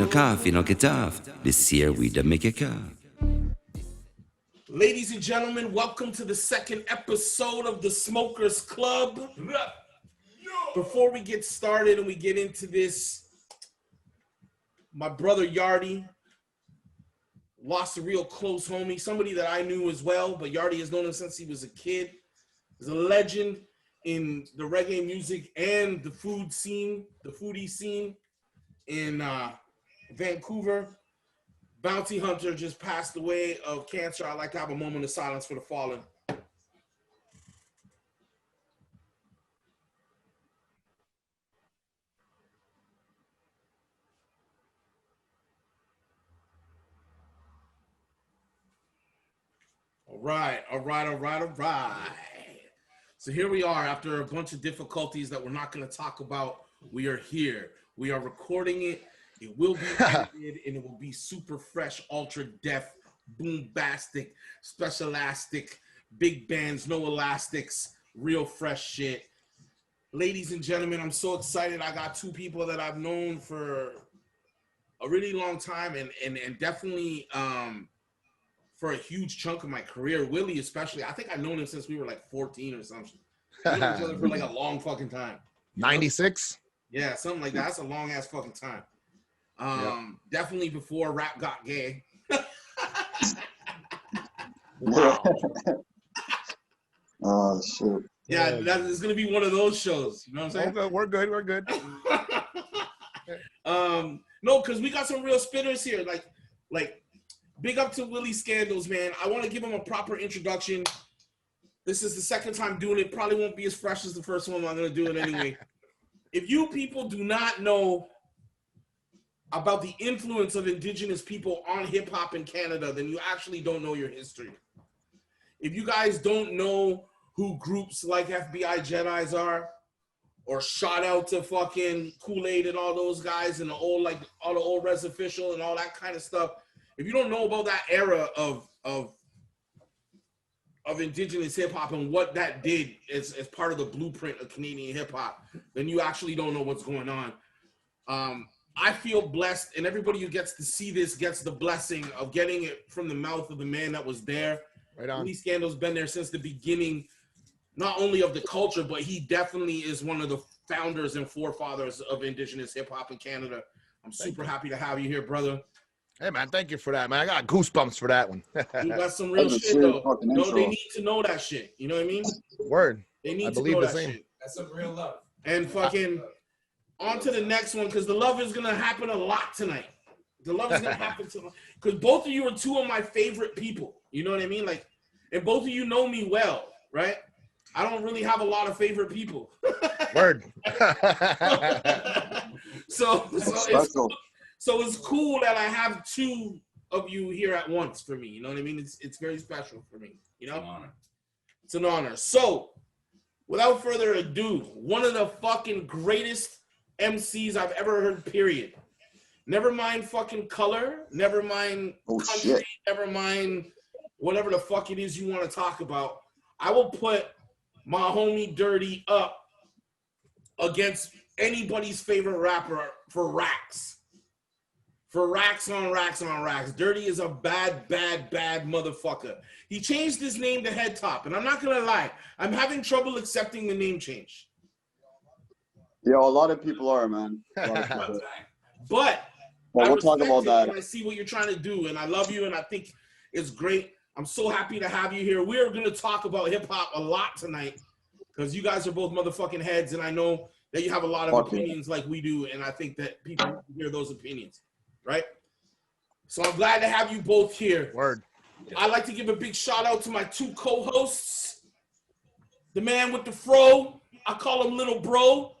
no coffee, no get off. This year we da make it cough. Ladies and gentlemen, welcome to the second episode of the Smokerz Klubb. Before we get started and we get into this, my brother Yardy lost a real close homie, somebody that I knew as well, but Yardy has known him since he was a kid. He's a legend in the reggae music and the food scene, the foodie scene in Vancouver. Bounty Hunter just passed away of cancer. I'd like to have a moment of silence for the fallen. All right. So here we are after a bunch of difficulties that we're not going to talk about. We are here. We are recording it. It will be edited and it will be super fresh, ultra def, boombastic, specialastic, big bands, no elastics, real fresh shit. Ladies and gentlemen, I'm so excited. I got two people that I've known for a really long time and definitely for a huge chunk of my career. Willie especially. I think I've known him since we were like 14 or something. We've known each other for like a long fucking time. 96? Yeah, something like that. That's a long ass fucking time. Definitely before rap got gay. Wow. Oh shit. Yeah, it's gonna be one of those shows. You know what I'm saying? We're good. No, because we got some real spitters here. Like, big up to Willie Skandlaz, man. I want to give him a proper introduction. This is the second time doing it. Probably won't be as fresh as the first one. I'm gonna do it anyway. If you people do not know about the influence of Indigenous people on hip hop in Canada, then you actually don't know your history. If you guys don't know who groups like FBI Jedis are, or shout out to fucking Kool-Aid and all those guys and the old, like all the old Res Official and all that kind of stuff, if you don't know about that era of Indigenous hip hop and what that did as part of the blueprint of Canadian hip hop, then you actually don't know what's going on. I feel blessed, and everybody who gets to see this gets the blessing of getting it from the mouth of the man that was there. Right on. Willie Skandlaz been there since the beginning, not only of the culture, but he definitely is one of the founders and forefathers of Indigenous hip hop in Canada. I'm super happy to have you here, brother. Hey, man, thank you for that, man. I got goosebumps for that one. You got some real shit, though. No, they need to know that shit. You know what I mean? Word. They need to know that shit. That's some real love. And fucking on to the next one, because the love is going to happen a lot tonight. The love is going to happen tonight. Because both of you are two of my favorite people. You know what I mean? Like, and both of you know me well, right? I don't really have a lot of favorite people. Word. So it's cool that I have two of you here at once for me. You know what I mean? It's very special for me. You know? It's an honor. So, without further ado, one of the fucking greatest MCs I've ever heard, period. Never mind fucking color, never mind country, never mind whatever the fuck it is you want to talk about. I will put my homie Dirty up against anybody's favorite rapper for racks. For racks on racks on racks. Dirty is a bad motherfucker. He changed his name to Head Top, and I'm not gonna lie, I'm having trouble accepting the name change. Yeah, a lot of people are, man. But we'll talk about that. I see what you're trying to do, and I love you, and I think it's great. I'm so happy to have you here. We're going to talk about hip-hop a lot tonight because you guys are both motherfucking heads, and I know that you have a lot of opinions like we do, and I think that people hear those opinions, right? So I'm glad to have you both here. Word. I'd like to give a big shout-out to my two co-hosts, the man with the fro. I call him Little Bro.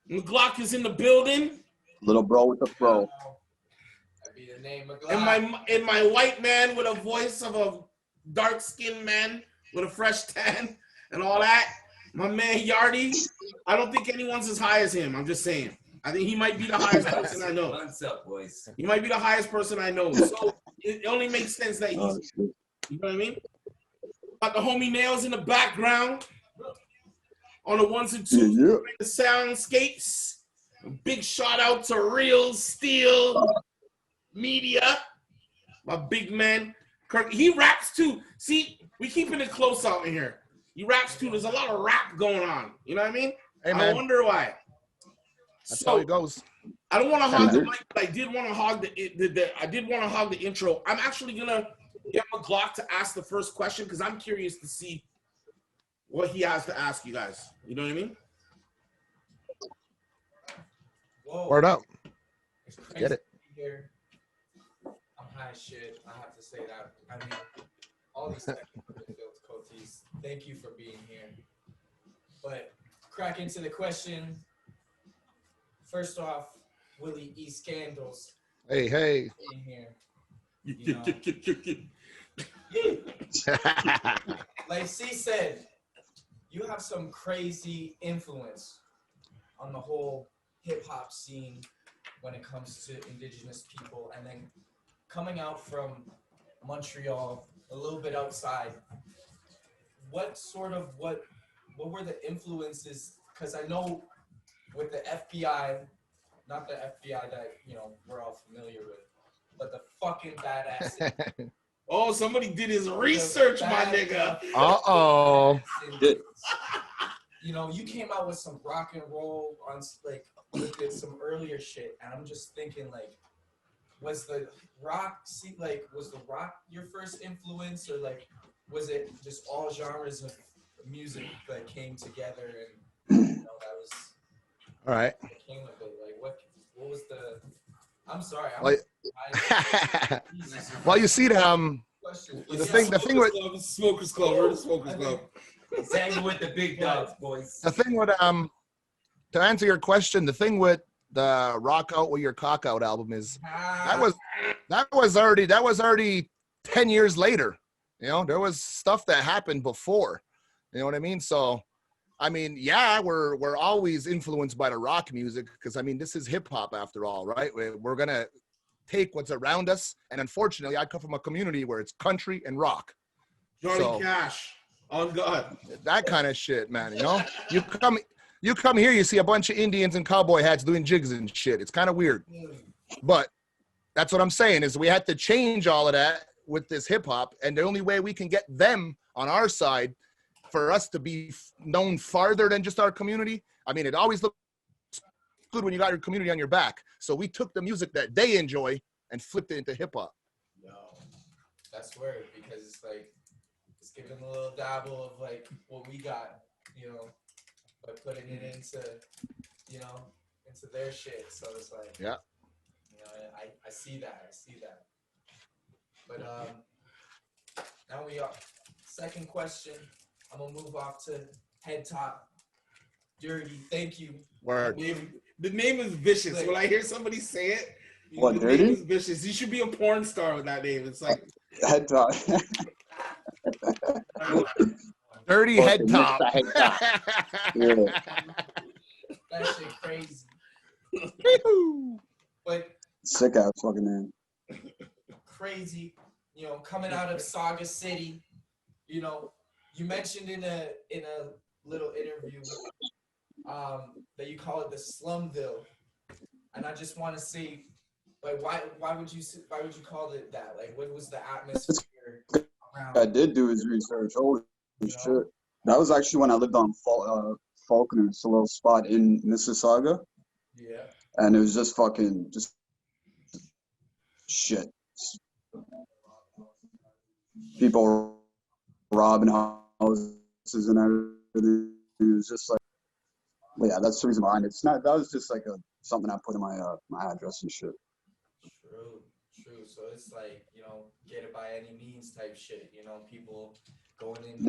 McGlock is in the building. Little bro with the fro. That'd be the name of McGlock. And my white man with a voice of a dark-skinned man with a fresh tan and all that. My man Yardy. I don't think anyone's as high as him. I'm just saying. I think he might be the highest person I know. What's up, boys? He might be the highest person I know. So it only makes sense that he's, you know what I mean? Got the homie Nails in the background. On the ones and twos, the soundscapes. Big shout out to Real Steel. media, my big man. Kirk, he raps too. See, we keeping it close out in here. He raps too. There's a lot of rap going on. You know what I mean? Hey, I man. wonder why. That's how it goes. I don't want to hog the mic, but I did want to hog the intro. I'm actually gonna get McGlock to ask the first question because I'm curious to see what he has to ask you guys. You know what I mean? Whoa. Word up. It's crazy Get it. to be here. I'm high as shit. I have to say that. I mean, all these technical difficulties. Thank you for being here. But crack into the question. First off, Willie E. Skandlaz Hey, hey. in here. Like C said, you have some crazy influence on the whole hip hop scene when it comes to indigenous people, and then coming out from Montreal, a little bit outside. What were the influences? Because I know with the FBI, not the FBI that we're all familiar with, but the fucking badass. Oh, somebody did his research, my nigga. Uh-oh. You came out with some rock and roll on with some earlier shit, and I'm just thinking was the rock your first influence, or was it just all genres of music that came together and that was All right. that came with it? What was the? I'm sorry. Well, you see, the thing with Smokerz Klubb. We're the Smokerz Klubb. Hanging with the big dogs, boys. the thing with to answer your question, the thing with the Rock Out With Your Cock Out album is that was already 10 years later. There was stuff that happened before. You know what I mean? So, I mean, yeah, we're always influenced by the rock music because, I mean, this is hip hop after all, right? We're going to take what's around us. And unfortunately, I come from a community where it's country and rock. Johnny Cash, on God. That kind of shit, man, You come here, you see a bunch of Indians in cowboy hats doing jigs and shit. It's kind of weird. But that's what I'm saying is we had to change all of that with this hip hop. And the only way we can get them on our side for us to be known farther than just our community. I mean, it always looks good when you got your community on your back. So we took the music that they enjoy and flipped it into hip hop. No, that's weird because it's giving a little dabble of what we got, by putting it into their shit. So it's yeah. I see that. But now we are. Second question. I'm gonna move off to Head Top. Dirty. Thank you. Word. The name is vicious. When I hear somebody say it, What, the Dirty? name is vicious. You should be a porn star with that name. It's like Head Top. Dirty Head Top. Head Top. Yeah. That shit crazy. But Sick ass fucking name. crazy, coming out of Saga City, you mentioned in a little interview that you call it the Slumville, and I just want to see, why would you call it that? What was the atmosphere around? I did do his research. Holy shit. That was actually when I lived on Faulkner. It's a little spot in Mississauga. Yeah. And it was just shit. People robbing houses and everything. It was just yeah, that's the reason behind it. That was just something I put in my my address and shit. True. So it's get it by any means type shit. People going in,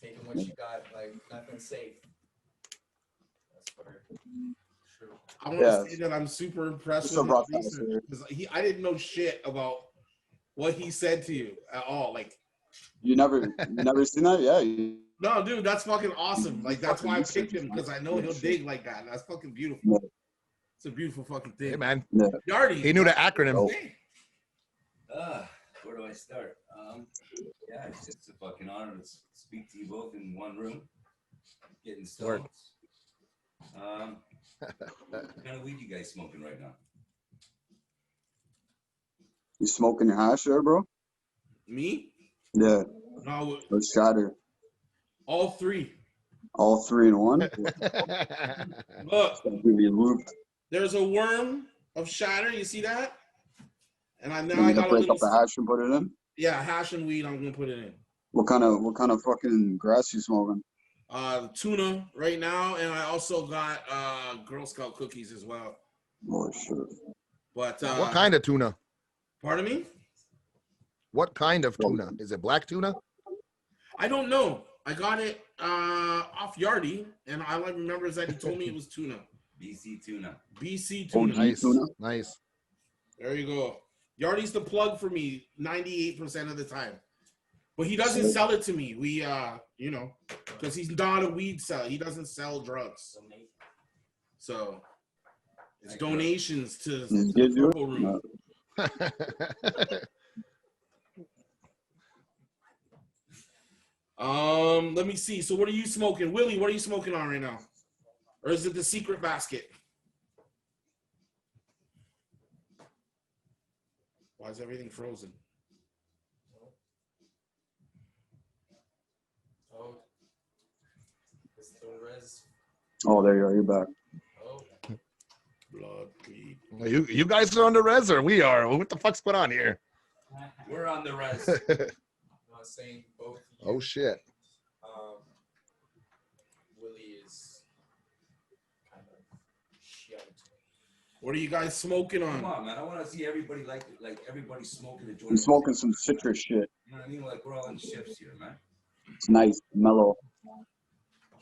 taking what you got, nothing safe. That's where. True. I want to say that I'm super impressed with his research because I didn't know shit about what he said to you at all. You never seen that? Yeah. No, dude, that's fucking awesome. That's why I picked him because I know he'll dig like that. That's fucking beautiful. Yeah. It's a beautiful fucking thing. Hey, man. Yeah. Yardy, He knew the acronym. Where do I start? Yeah, it's just a fucking honor to speak to you both in one room. Getting stoned. What kind of weed you guys smoking right now? You smoking your hash there, bro? Me? Yeah. No, Or shatter? all three. All three in one? Look, You looped. there's a worm of shatter. You see that? And You I need to got a break little. up the hash and put it in? Yeah, hash and weed. I'm gonna put it in. What kind of fucking grass you smoking? Tuna right now, and I also got Girl Scout cookies as well. Oh shit. But What kind of tuna? Pardon me? What kind of tuna? Is it black tuna? I don't know. I got it off Yardy, and all I remember is that he told me it was tuna. BC tuna. BC tuna. Nice, tuna? nice. There you go. Yardy's the plug for me 98% of the time. But he doesn't sell it to me. We, you know, because he's not a weed seller. He doesn't sell drugs. So it's donations to the Purple Room. Let me see. So what are you smoking? Willie, what are you smoking on right now? Or is it the secret basket? Why is everything frozen? Oh, it's the res. Oh, there you are. You're back. Oh, Blood, bleed. You guys are on the res or we are? What the fuck's going on here? We're on the res. I'm not saying both. Oh shit. Willie is kind of shit. What are you guys smoking Come on? on, man. I want to see everybody like everybody smoking the joint. I'm smoking some citrus shit. You know what I mean? Like we're all in shifts here, man. It's nice, mellow.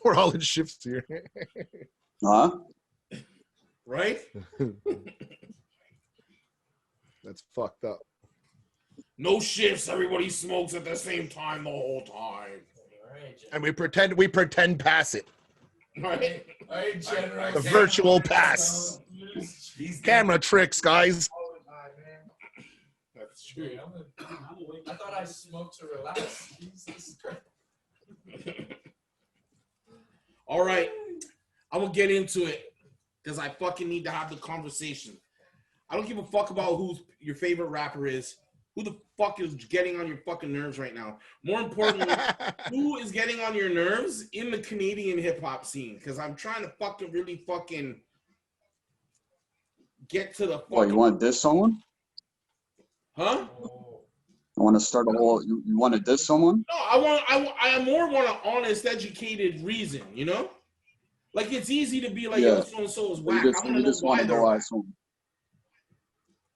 We're all in shifts here. Huh? Right? That's fucked up. No shifts. Everybody smokes at the same time the whole time. All right, And we pretend pass it. Right? all right, General. The virtual pass. These Camera tricks, guys. That's true. I thought I smoked to relax. Jesus Christ. All right. I'm going to get into it because I fucking need to have the conversation. I don't give a fuck about who your favorite rapper is. Who the fuck is getting on your fucking nerves right now? More importantly, who is getting on your nerves in the Canadian hip hop scene? Because I'm trying to fucking really fucking get to the fucking... What, you want to diss someone? Huh? You want to start a whole... You want to diss someone? No, I more want an honest, educated reason, you know? Like, it's easy to be like, Yeah. yo, so-and-so is You whack. just, I want you to know just why want to they're go whack. at someone.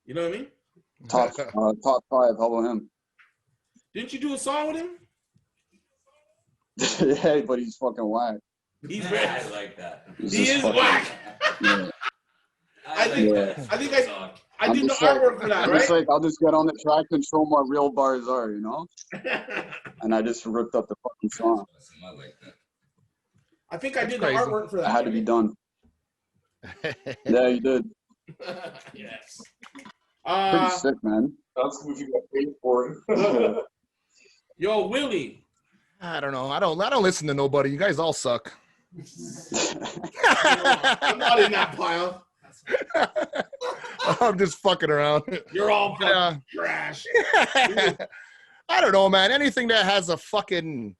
You know what I mean? Top 5. How about him? Didn't you do a song with him? Yeah, but he's fucking whack. He's I rich. like that. He's He just is fucking- whack. Yeah. I think I I'm did the just like- artwork for that, I'm just right? like, I'll just get on the track and show 'em what real bars are, you know? And I just ripped up the fucking song. I like that. I think I That's did crazy. the artwork for that. I had to be right? done. Yeah, you did. Yes. Pretty sick, man. That's what you got paid for it. Yo, Willie. I don't know. I don't listen to nobody. You guys all suck. I'm not in that pile. I'm just fucking around. You're all fucking Yeah. trash. I don't know, man. Anything that has a fucking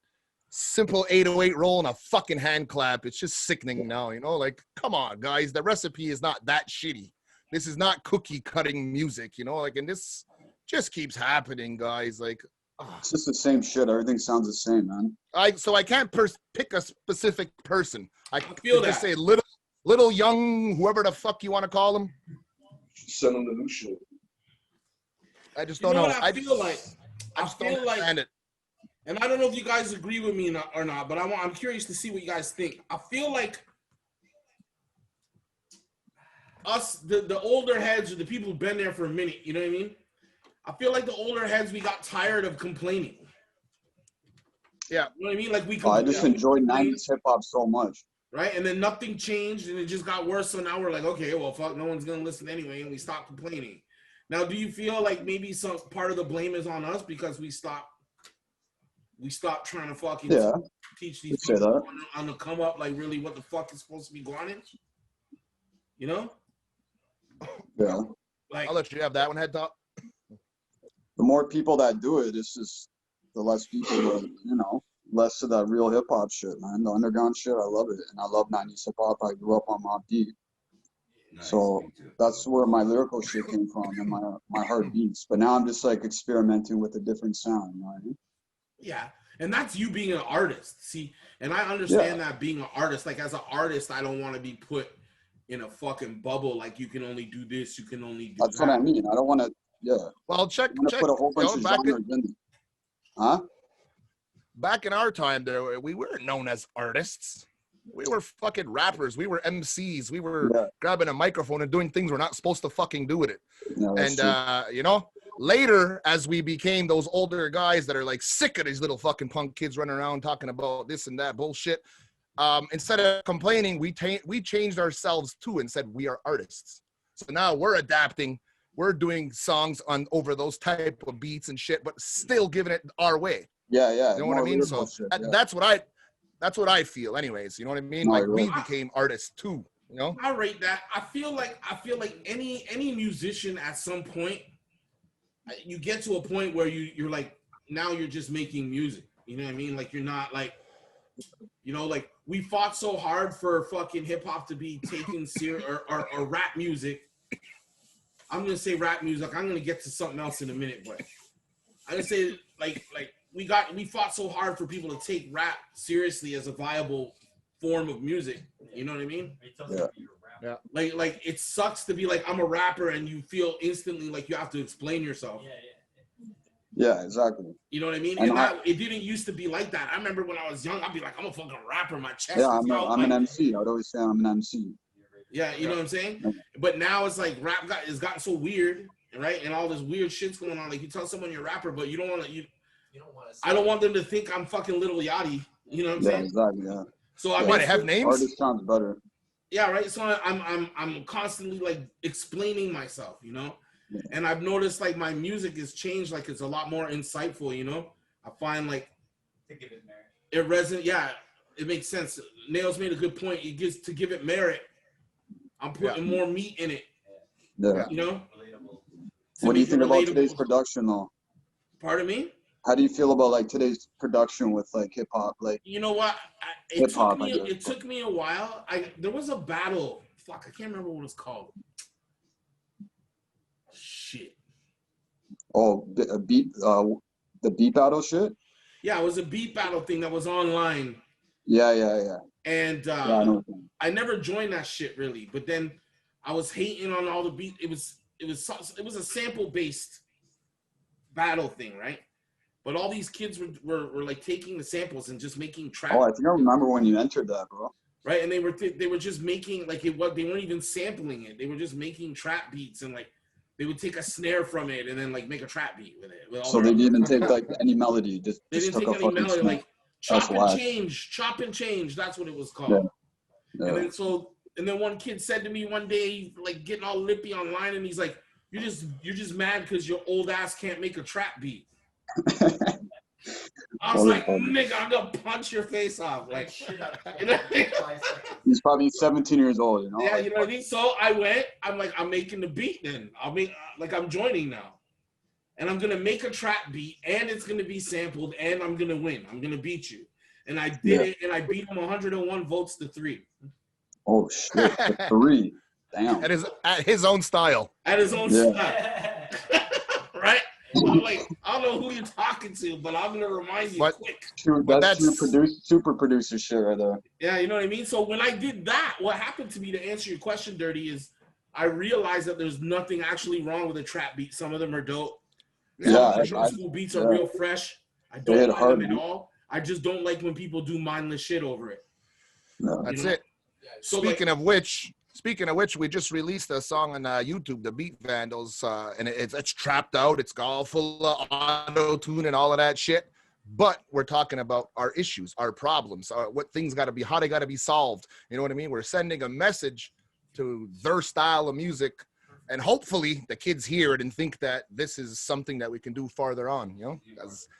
simple 808 roll and a fucking hand clap, it's just sickening now, you know? Like, come on, guys. The recipe is not that shitty. This is not cookie cutting music, you know? Like, and this just keeps happening, guys. Like, It's just the same shit. Everything sounds the same, man. so I can't pick a specific person. I feel just that. say little young, whoever the fuck you want to call them. Send them the new shit. I just You don't know know. what I feel like? I just don't feel like, understand it. and I don't know if you guys agree with me or not, but I'm curious to see what you guys think. I feel like us, the older heads, or the people who've been there for a minute, you know what I mean? I feel like the older heads, we got tired of complaining. Yeah. You know what I mean? Like we I just enjoyed complain, 90s hip hop so much. right? And then nothing changed and it just got worse. So now we're like, okay, well, fuck, no one's going to listen anyway. And we stopped complaining. Now, do you feel like maybe some part of the blame is on us because we stopped trying to fucking Yeah. teach these Say people that. on the come up, like really what the fuck is supposed to be going in? You know? Yeah. Like, I'll let you have that one, head top. the more people that do it, it's just the less people, that, you know, less of that real hip hop shit, man. The underground shit, I love it, and I love 90s hip hop. I grew up on Mobb Deep, Nice, so me too. that's where my lyrical shit came from, and my heart beats. But now I'm just like experimenting with a different sound. You know what I mean? Yeah, and that's you being an artist. See, and I understand that being an artist, like as an artist, I don't want to be put in a fucking bubble. Like you can only do this, you can only do That's that. what I mean. I don't want to. Yeah. Well, check. I'm gonna put a whole bunch of genres in there. Huh? Back in our time, there we weren't known as artists. We were fucking rappers. We were MCs. We were grabbing a microphone and doing things we're not supposed to fucking do with it. Yeah, And you know, later as we became those older guys that are like sick of these little fucking punk kids running around talking about this and that bullshit, instead of complaining, we changed ourselves too and said we are artists. So now we're adapting. We're doing songs on over those type of beats and shit, but still giving it our way. Yeah, yeah. You know what I mean? So that's what I feel, anyways. You know what I mean? No, like we right. became artists too. You know? I rate that. I feel like any musician at some point, you get to a point where you're like, now you're just making music. You know what I mean? Like you're not like, you know, like we fought so hard for fucking hip hop to be taken serious or rap music. I'm gonna say rap music. I'm gonna get to something else in a minute, but I'm gonna say like we fought so hard for people to take rap seriously as a viable form of music. You know what I mean? Yeah. Like it sucks to be like, I'm a rapper and you feel instantly like you have to explain yourself. Yeah, exactly. You know what I mean? And it didn't used to be like that. I remember when I was young, I'd be like, I'm a fucking rapper. My chest Yeah, is out. I'm an MC. I would always say I'm an MC. Yeah, you know what I'm saying? But now it's like rap has gotten so weird, right? And all this weird shit's going on. Like you tell someone you're a rapper, but you don't want to. I don't want them to think I'm fucking Little Yachty. You know what I'm saying? Exactly. Yeah. So I What, have names? Artist sounds better. Yeah, right. So I'm constantly like explaining myself, you know, and I've noticed like my music has changed. Like it's a lot more insightful, you know. I find like it resonates. Yeah, it makes sense. Nails made a good point. It gives to give it merit. I'm putting more meat in it. Yeah. You know. What do you think about today's production, though? Pardon me? How do you feel about like today's production with like hip hop? Like, you know what? It took me a while. There was a battle. Fuck, I can't remember what it's called. Shit. Oh, a beat. The beat battle shit. Yeah, it was a beat battle thing that was online. Yeah. And I never joined that shit really. But then I was hating on all the beat. It was a sample based battle thing, right? But all these kids were like taking the samples and just making trap. Oh, I think I remember when you entered that, bro. Right, and they were just making like they weren't even sampling it. They were just making trap beats and like they would take a snare from it and then like make a trap beat with it. So they didn't take like any melody. They didn't take any melody. Snare. Like chop and change. That's what it was called. Yeah. And then one kid said to me one day, like getting all lippy online, and he's like, "You're just mad because your old ass can't make a trap beat." I was like, nigga, I'm gonna punch your face off. Like, you know what I mean? He's probably 17 years old, you know? Yeah, you know what I mean? So I'm like, I'm making the beat then. I'm joining now. And I'm gonna make a trap beat and it's gonna be sampled and I'm gonna win. I'm gonna beat you. And I did it and I beat him 101 votes to 3. Oh shit, 3. Damn. At his own style. At his own style. Right? I'm like, I don't know who you're talking to, but I'm gonna remind you quick. That's super producer shit right there. Yeah, you know what I mean? So when I did that, what happened to me, to answer your question, Dirty, is I realized that there's nothing actually wrong with a trap beat. Some of them are dope. Yeah, school beats are real fresh. I don't mind them at all. I just don't like when people do mindless shit over it. No. That's it. So Speaking of which, we just released a song on YouTube, The Beat Vandals, and it's trapped out. It's all full of auto-tune and all of that shit. But we're talking about our issues, our problems, what things got to be, how they got to be solved. You know what I mean? We're sending a message to their style of music, and hopefully the kids hear it and think that this is something that we can do farther on, you know?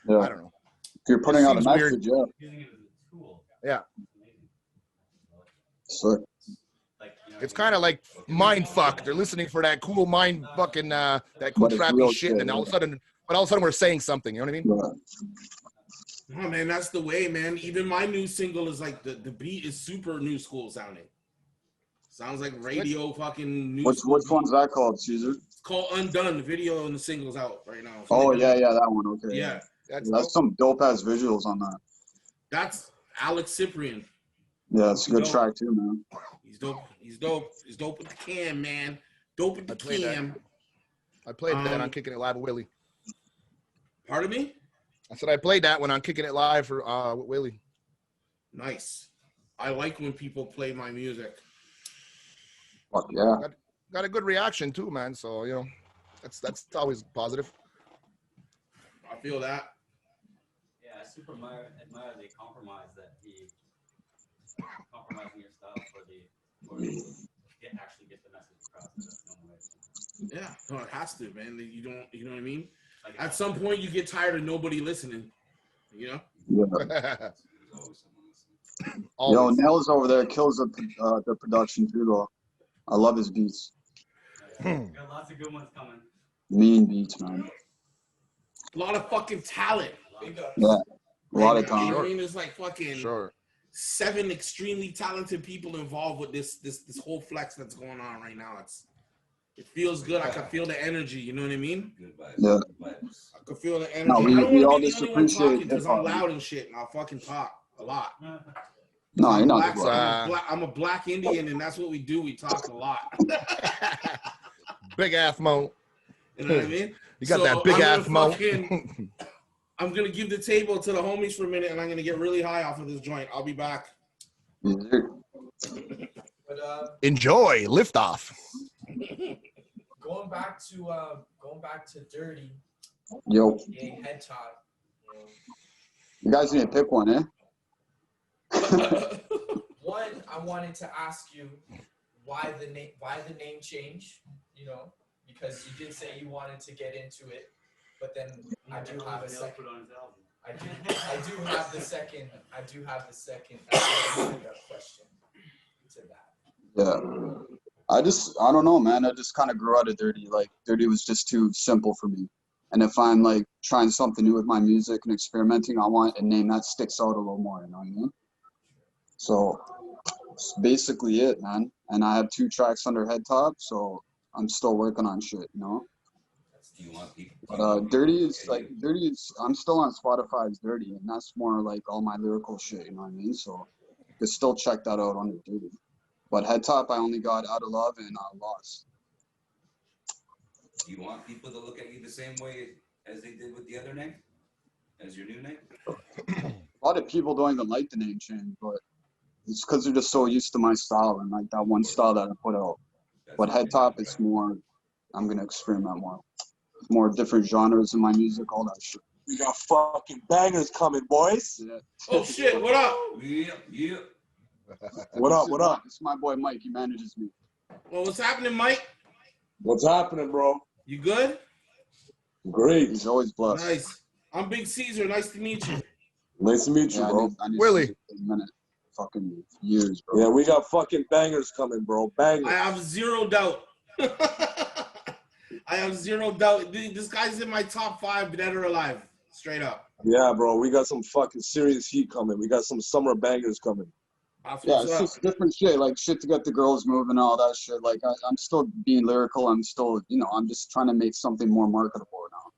I don't know. If you're putting out a message, yeah. So it's kind of like mind fuck. They're listening for that cool mind fucking that cool trappy shit, and all of a sudden but all of a sudden we're saying something. You know what I mean? Yeah. Oh man, that's the way, man. Even my new single is like the beat is super new school sounding. Sounds like radio fucking new school. Which one's that called, Caesar? It's called Undone. The video and the single's out right now. Oh yeah, that one. Okay. Yeah. That's some dope ass visuals on that. That's Alex Cyprian. Yeah, it's a good track too, man. He's dope. He's dope. He's dope with the cam, man. Dope with the cam. I played that on Kicking It Live with Willie. Pardon me? I said I played that when I'm Kicking It Live for with Willie. Nice. I like when people play my music. Fuck yeah. Got a good reaction too, man. So you know, that's always positive. I feel that. Yeah, I super admire the compromise that he compromising your style for actually get the message across. That's the only way. Yeah, no, it has to, man. You don't, you know what I mean? Like, At some point, you get tired of nobody listening. You know? Yeah. Always. Yo, Nels over there kills the production too, though. I love his beats. got lots of good ones coming. Mean beats, man. A lot of fucking talent. Yeah, a lot of You know time. what I mean? There's like fucking Sure. 7 extremely talented people involved with this whole flex that's going on right now. It feels good. I can feel the energy. You know what I mean? Good vibes. Yeah. Good vibes. I can feel the energy. No, we I don't all want to be just the only one appreciate talking because I'm hip-hop. loud and shit, and I'll fucking talk a lot. No, you're Black, not. I'm a black Indian, and that's what we do. We talk a lot. Big ass mo. You know what I mean? You got So that big I'm ass gonna mo. I'm gonna give the table to the homies for a minute, and I'm gonna get really high off of this joint. I'll be back. But Enjoy liftoff. going back to Dirty, Yo, Head Top. you guys need to pick one, eh? One, I wanted to ask you why the name change, you know, because you did say you wanted to get into it, but then I do have a second. I do have the second question to that. Yeah. I don't know, man. I just kind of grew out of Dirty. Like, Dirty was just too simple for me. And if I'm like trying something new with my music and experimenting, I want a name that sticks out a little more, you know what I mean? So that's basically it, man. And I have 2 tracks under Head Top, so I'm still working on shit, you know? Do you want people? But Dirty is, I'm still on Spotify's Dirty, and that's more like all my lyrical shit, you know what I mean? So you can still check that out under Dirty. But Head Top, I only got Out of Love and Lost. Do you want people to look at you the same way as they did with the other name? As your new name? A lot of people don't even like the name change, but it's because they're just so used to my style and like that one style that I put out. But Head Top is more, I'm going to experiment more different genres in my music, all that shit. We got fucking bangers coming, boys. Yeah. Oh shit! What up? Yeah. What up? This is my boy Mike. He manages me. Well, what's happening, Mike? What's happening, bro? You good? Great. He's always blessed. Nice. I'm Big Caesar. Nice to meet you. Nice to meet you, Yeah, bro. I need Willie. to take a minute. Fucking years, bro. Yeah, we got fucking bangers coming, bro. Bangers. I have zero doubt. I have zero doubt. This guy's in my top 5 dead or alive. Straight up. Yeah, bro. We got some fucking serious heat coming. We got some summer bangers coming. That's Yeah, what's it's up. just different shit, like shit to get the girls moving, all that shit. Like I'm still being lyrical. I'm still, you know, I'm just trying to make something more marketable now.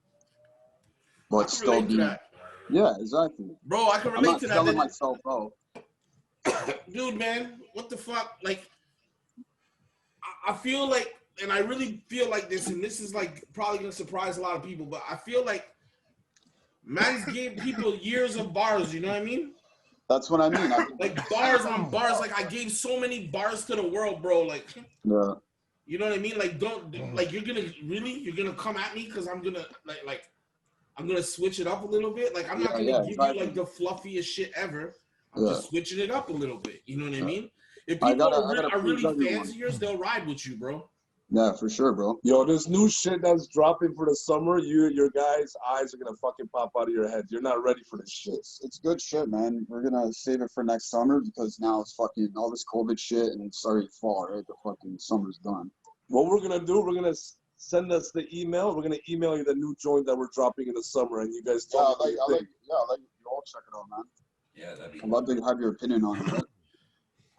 But I can still relate to be, that. yeah, exactly. Bro, I can I'm relate not to selling that. myself out. Dude, man, what the fuck? Like, I feel like, and I really feel like this, and this is like probably gonna surprise a lot of people, but I feel like man's gave people years of bars, you know what I mean? That's what I mean. Like bars on bars. Like I gave so many bars to the world, bro. Like, Yeah. you know what I mean? Like, you're gonna come at me because I'm gonna like I'm gonna switch it up a little bit. Like I'm not gonna give you like the fluffiest shit ever. I'm just switching it up a little bit. You know what I mean? If people are really fans of yours, they'll ride with you, bro. Yeah, for sure, bro. Yo, this new shit that's dropping for the summer, your guys' eyes are gonna fucking pop out of your head. You're not ready for this shit. It's good shit, man. We're gonna save it for next summer because now it's fucking all this COVID shit and it's already fall, right? The fucking summer's done. What we're gonna do, we're gonna send us the email. We're gonna email you the new joint that we're dropping in the summer, and you guys tell me what you think. I'll let you all check it out, man. Yeah, that'd be I'd love to have your opinion on it.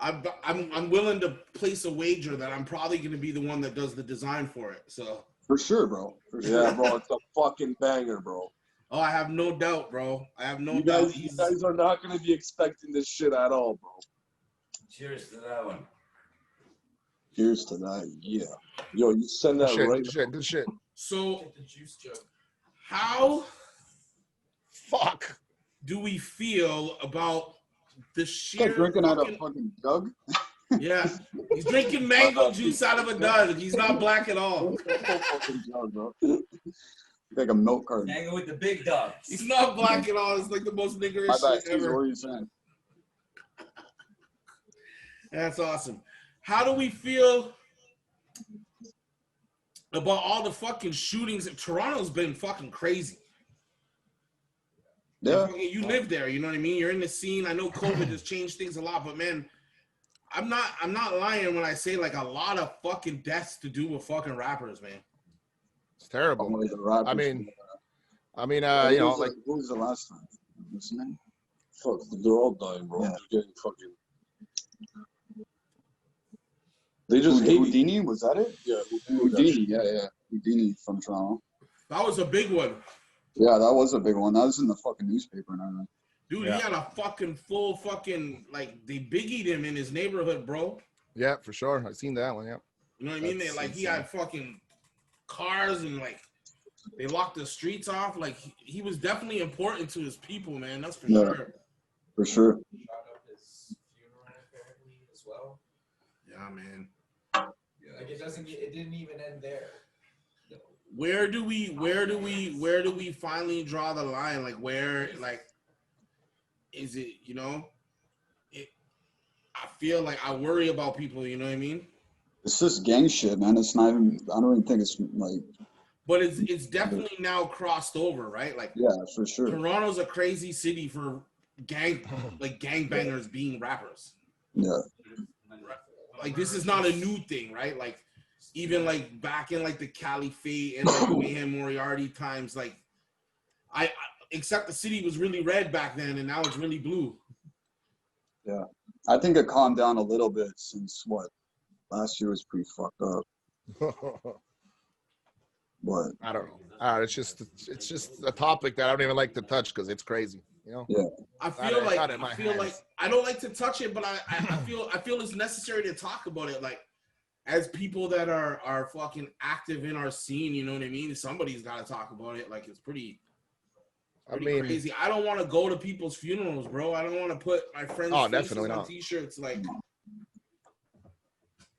I'm willing to place a wager that I'm probably going to be the one that does the design for it. So For sure, bro. For sure. Yeah, bro, it's a fucking banger, bro. oh, I have no doubt, bro. I have no You doubt. guys are not gonna be expecting this shit at all, bro. Cheers to that one. Here's to that. Yeah. Yo, you send that Shit, right good shit, good shit. So Get the juice jug. how Fuck. do we feel about the It's sheer like drinking out of a fucking, fucking jug. yeah, he's drinking mango juice out of a dud. He's not black at all. Fucking jug, bro. Like a milk carton. Hanging with the big dogs. He's not black at all. It's like the most My niggerish bad, shit Caesar, what ever. are you saying? That's awesome. How do we feel about all the fucking shootings? Toronto's been fucking crazy. Yeah. You live there, you know what I mean? You're in the scene. I know COVID has changed things a lot, but man, I'm not lying when I say like a lot of fucking deaths to do with fucking rappers, man. It's terrible. Only the rappers. I mean, you Who know, was like, who was the last time? What's his name? Fuck, they're all dying, bro. Yeah. They're getting fucking. They just hate Houdini, was that it? Yeah, Houdini, yeah. Houdini from Toronto. That was a big one. Yeah, that was a big one. That was in the fucking newspaper and everything. Dude, Yeah. he had a fucking full fucking, like, they biggied him in his neighborhood, bro. yeah, for sure. I've seen that one. Yeah. You know what I mean? They, That's like, he insane. had fucking cars and, like, they locked the streets off. Like, he was definitely important to his people, man. That's for Yeah. sure. For sure. Shot up his funeral apparently as well. Yeah, man. Yeah, Like it didn't even end there. Where do we finally draw the line? Like, where, like, is it, you know? I feel like I worry about people, you know what I mean? It's just gang shit, man. It's not even, I don't even think it's like, But it's definitely now crossed over, right? Like, yeah, for sure. Toronto's a crazy city for gangbangers being rappers. Yeah. Like, this is not a new thing, right? Like, even like back in like the Caliphate and like Mayhem Moriarty times, like I except the city was really red back then and now it's really blue. Yeah. I think it calmed down a little bit since what? Last year was pretty fucked up. But I don't know. It's just a topic that I don't even like to touch because it's crazy. You know. yeah. I feel like not in my hands. I don't like to touch it, but I feel it's necessary to talk about it. Like, as people that are fucking active in our scene, you know what I mean? Somebody's got to talk about it. Like, it's pretty crazy. I don't want to go to people's funerals, bro. I don't want to put my friends' faces definitely on not. T-shirts. Like,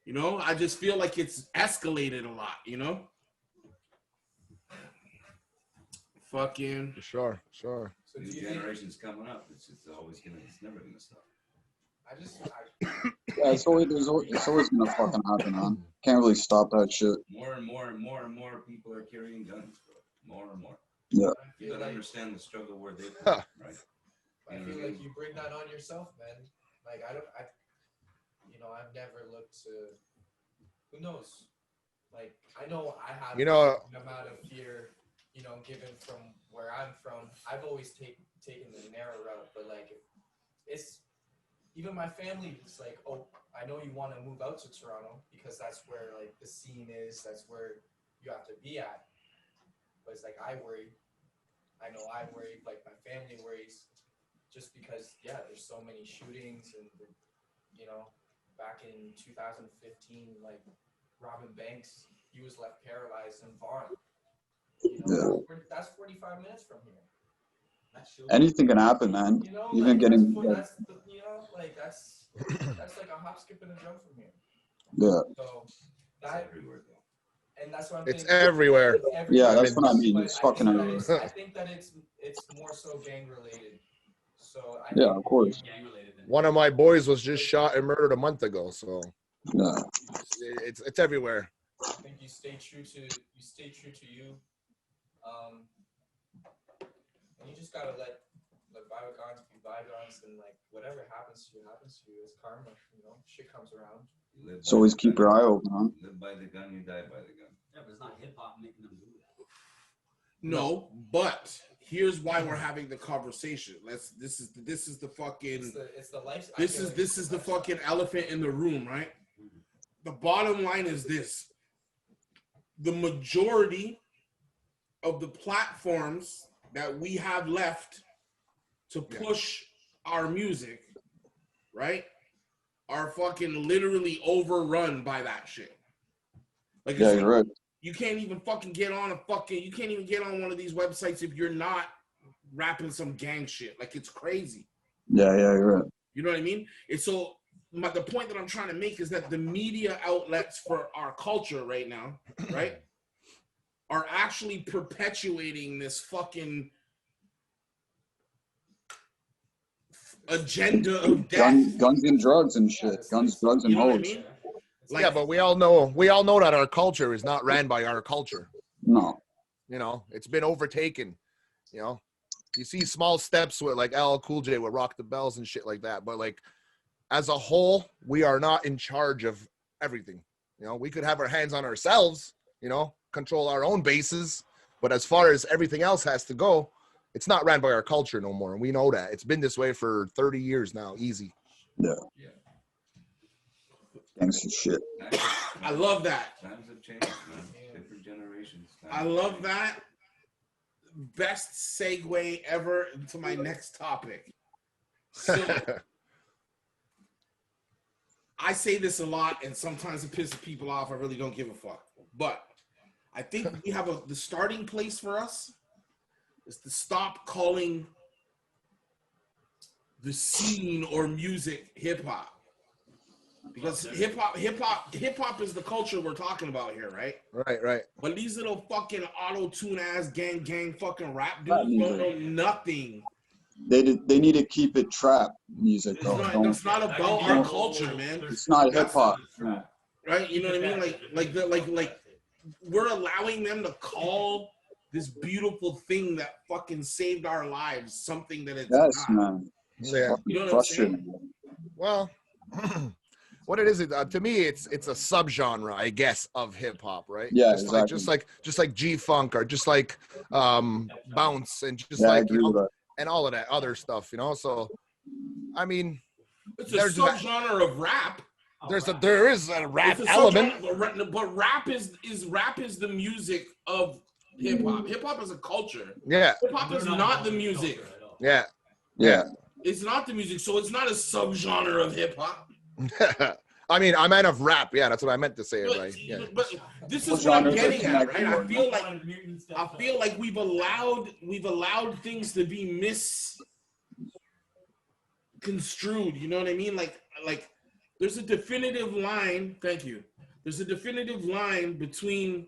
you know, I just feel like it's escalated a lot, you know? Fucking. Sure. So do New you think, generations coming up. It's never gonna stop. Yeah, it's always gonna fucking happen, man. Can't really stop that shit. More and more people are carrying guns, bro. More and more. Yeah. You gotta understand the struggle where they Huh. from, right? I feel like you bring that on yourself, man. Like I've never looked to. Who knows? Like I know I have You know, an amount of fear, you know, given from where I'm from. I've always taken the narrow route, but like it's even my family is like, oh, I know you want to move out to Toronto because that's where like the scene is. That's where you have to be at. But it's like I worry. I know I worry. Like my family worries, just because there's so many shootings and you know, back in 2015, like Robin Banks, he was left paralyzed in Vaughan. You know, that's 45 minutes from here. Anything can happen, man. You know, Even like, getting that's you know, like that's like a hop, skip, and a jump from here. yeah. So It's that, everywhere, though. and that's what I'm it's thinking. everywhere. It's everywhere. Yeah, that's what I mean. But It's I fucking think that everywhere. I think that it's more so gang related. So I Yeah, think of course. One of my boys was just shot and murdered a month ago, so Yeah. it's everywhere. I think you stay true to you, and you just gotta let bygones be bygones, and like whatever happens to you, it's karma. You know, shit comes around. You live So by always the keep gun. your eye open, huh? You live by the gun, you die by the gun. Yeah, but it's not hip hop making them do that. No, but here's why we're having the conversation. This is the fucking it's the life. this is the fucking elephant in the room, right? The bottom line is this: the majority of the platforms that we have left to push our music, right, are fucking literally overrun by that shit. Like, Yeah, you're right. you can't even fucking get on you can't even get on one of these websites if you're not rapping some gang shit. Like, it's crazy. Yeah, you're right. You know what I mean? And so the point that I'm trying to make is that the media outlets for our culture right now, right, are actually perpetuating this fucking agenda of death. Guns and drugs and shit. Guns, drugs, and You know what I hoes. mean? Like, yeah, but we all know that our culture is not ran by our culture. No. You know, it's been overtaken. You know, you see small steps with like LL Cool J with Rock the Bells and shit like that, but like as a whole, we are not in charge of everything. You know, we could have our hands on ourselves, you know, control our own bases, but as far as everything else has to go, it's not ran by our culture no more, and we know that. It's been this way for 30 years now, easy. Yeah. Gangsta shit. I love that. Times have changed, man. Different generations. I love that. Best segue ever into my next topic. So, I say this a lot, and sometimes it pisses people off. I really don't give a fuck. But I think we have the starting place for us is to stop calling the scene or music hip hop. Because hip hop is the culture we're talking about here, right? Right. But these little fucking auto-tune ass gang fucking rap dudes don't know nothing. They need to keep it trap music though. It's not about our culture, man. It's not hip hop. Right? You know what I mean? Like we're allowing them to call this beautiful thing that fucking saved our lives something that it's yes, not. Man. Yeah. You know what I'm saying? Well, what it is, to me, it's a subgenre, I guess, of hip hop, right? Yeah, exactly. Just like G Funk or just like bounce and just I like agree with that. and all of that other stuff, you know. So, I mean, it's a subgenre of rap. There is a rap element, but rap is the music of hip hop. Hip hop is a culture. Yeah. Hip hop is not the music. Yeah. It's not the music, so it's not a subgenre of hip hop. I mean, I meant of rap. Yeah, that's what I meant to say. Right. Yeah. But this is what I'm getting at, right? I feel like we've allowed things to be misconstrued. You know what I mean? Like there's a definitive line. Thank you. There's a definitive line between